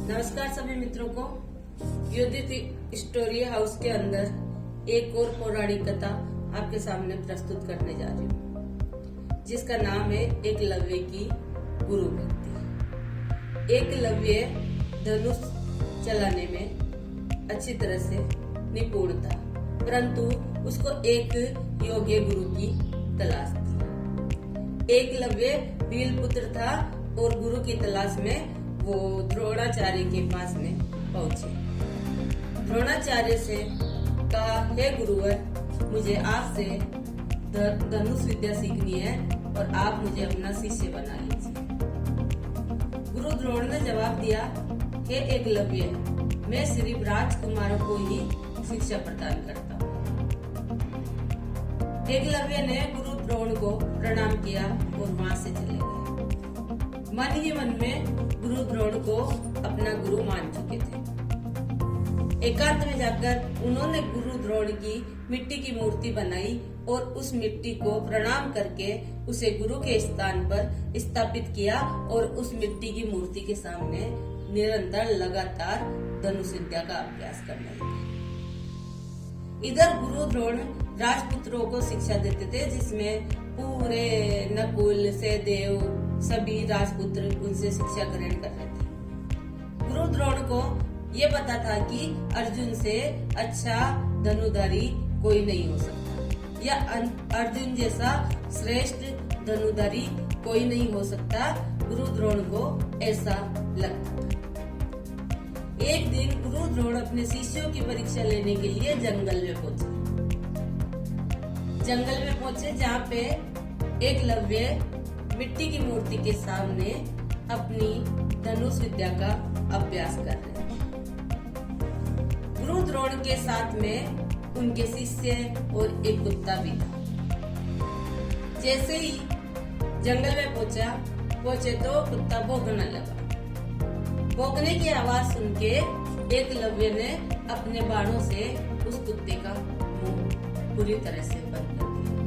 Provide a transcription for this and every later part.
नमस्कार सभी मित्रों को। युधिष्ठिर स्टोरी हाउस के अंदर एक और पौराणिक कथा आपके सामने प्रस्तुत करने जा रही हूँ, जिसका नाम है एकलव्य की गुरु भक्ति। एकलव्य धनुष चलाने में अच्छी तरह से निपुण था, परंतु उसको एक योग्य गुरु की तलाश थी। एकलव्य भील पुत्र था और गुरु की तलाश में वो द्रोणाचार्य के पास में पहुंचे। द्रोणाचार्य से कहा, हे गुरुवर, मुझे आपसे धनुष विद्या सीखनी है और आप मुझे अपना शिष्य बना लीजिए। गुरु द्रोण ने जवाब दिया, हे एकलव्य, मैं सिर्फ राजकुमारों को ही शिक्षा प्रदान करता हूँ। एकलव्य ने गुरु द्रोण को प्रणाम किया और वहां से चले गए। मन ही मन में गुरु द्रोण को अपना गुरु मान चुके थे। एकांत में जाकर उन्होंने गुरु द्रोण की मिट्टी की मूर्ति बनाई और उस मिट्टी को प्रणाम करके उसे गुरु के स्थान पर स्थापित किया और उस मिट्टी की मूर्ति के सामने निरंतर लगातार धनुष विद्या का अभ्यास करने लगे। इधर गुरु द्रोण राजपुत्रों को शिक्षा देते थे, जिसमें पूरे नकुल, सहदेव सभी राजपुत्र उनसे शिक्षा ग्रहण कर रहे थे। गुरु द्रोण को ये पता था कि अर्जुन से अच्छा धनुधारी कोई नहीं हो सकता, या अर्जुन जैसा श्रेष्ठ धनुधारी कोई नहीं हो सकता। गुरु द्रोण को ऐसा लगता था। एक दिन गुरु द्रोण अपने शिष्यों की परीक्षा लेने के लिए जंगल में पहुंचे। जहां पे एकलव्य मिट्टी की मूर्ति के सामने अपनी धनुष विद्या का अभ्यास कर रहे हैं। गुरु द्रोण के साथ में उनके शिष्य और एक कुत्ता भी था। जैसे ही जंगल में पहुंचे तो कुत्ता भौंकने लगा। भौंकने की आवाज सुन के एकलव्य ने अपने बाणों से उस कुत्ते का मुंह पूरी तरह से बंद कर दिया।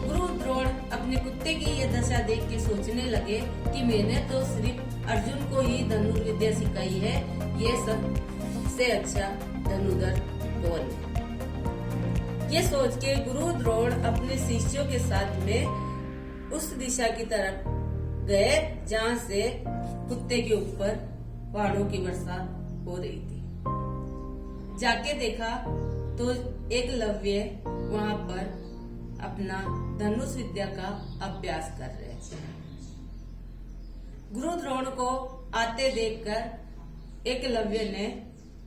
गुरु द्रोण अपने कुत्ते की ये दशा देख के सोचने लगे कि मैंने तो सिर्फ अर्जुन को ही धनुर्विद्या सिखाई है, ये सबसे अच्छा धनुधर कौन है। ये सोच के गुरु द्रोण अपने शिष्यों के साथ में उस दिशा की तरफ गए जहां से कुत्ते के ऊपर बाणों की वर्षा हो रही थी। जाके देखा तो एकलव्य वहां पर अपना धनुष विद्या का अभ्यास कर रहे थे। गुरु द्रोण को आते देखकर एकलव्य ने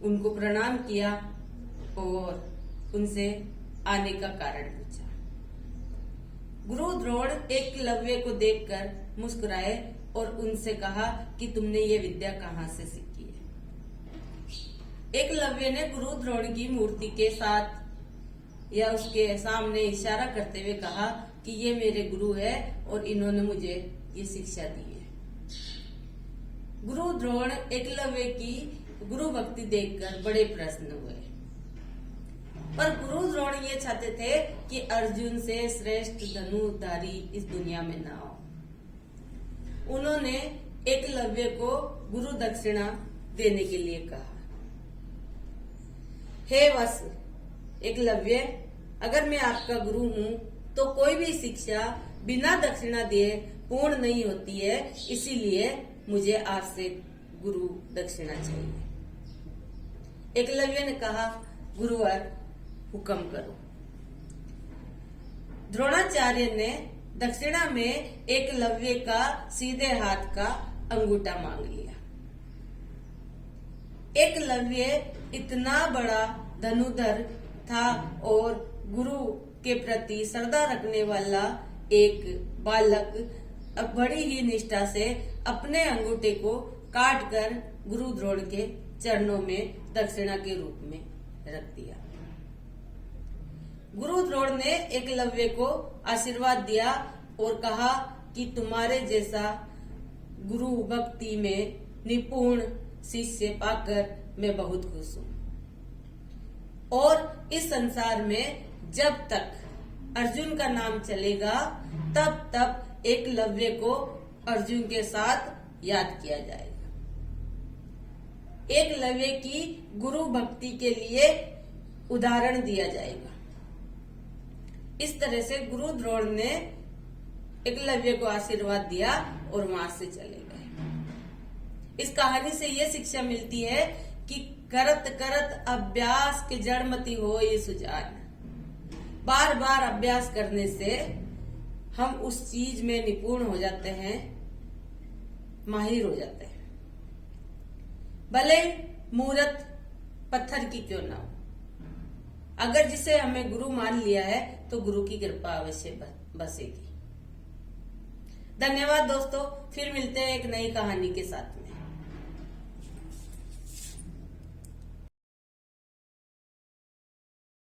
उनको प्रणाम किया और उनसे आने का कारण पूछा। गुरु द्रोण एकलव्य को देखकर मुस्कुराए और उनसे कहा कि तुमने ये विद्या कहाँ से सीखी है। एकलव्य ने गुरु द्रोण की मूर्ति के साथ या उसके सामने इशारा करते हुए कहा कि ये मेरे गुरु है और इन्होंने मुझे ये शिक्षा दी है। गुरु द्रोण एकलव्य की गुरु भक्ति देखकर बड़े प्रसन्न हुए, पर गुरु द्रोण ये चाहते थे कि अर्जुन से श्रेष्ठ धनुधारी इस दुनिया में ना हो। उन्होंने एकलव्य को गुरु दक्षिणा देने के लिए कहा, हे वत्स एकलव्य, अगर मैं आपका गुरु हूँ तो कोई भी शिक्षा बिना दक्षिणा दिए पूर्ण नहीं होती है, इसीलिए मुझे आपसे गुरु दक्षिणा चाहिए। एकलव्य ने कहा, गुरुवर हुक्म करो। द्रोणाचार्य ने दक्षिणा में एकलव्य का सीधे हाथ का अंगूठा मांग लिया। एकलव्य इतना बड़ा धनुधर था और गुरु के प्रति श्रद्धा रखने वाला एक बालक बड़ी ही निष्ठा से अपने अंगूठे को काटकर गुरु द्रोण के चरणों में दक्षिणा के रूप में रख दिया। गुरु द्रोण ने एकलव्य को आशीर्वाद दिया और कहा कि तुम्हारे जैसा गुरु भक्ति में निपुण शिष्य पाकर मैं बहुत खुश हूँ, और इस संसार में जब तक अर्जुन का नाम चलेगा तब तक एकलव्य को अर्जुन के साथ याद किया जाएगा। एकलव्य की गुरु भक्ति के लिए उदाहरण दिया जाएगा। इस तरह से गुरु द्रोण ने एकलव्य को आशीर्वाद दिया और वहां से चले गए। इस कहानी से यह शिक्षा मिलती है कि करत करत अभ्यास के जड़मति हो ये सुजान। बार बार अभ्यास करने से हम उस चीज में निपुण हो जाते हैं, माहिर हो जाते हैं, भले मूर्त पत्थर की क्यों ना हो। अगर जिसे हमें गुरु मान लिया है तो गुरु की कृपा अवश्य बसेगी। धन्यवाद दोस्तों, फिर मिलते हैं एक नई कहानी के साथ में।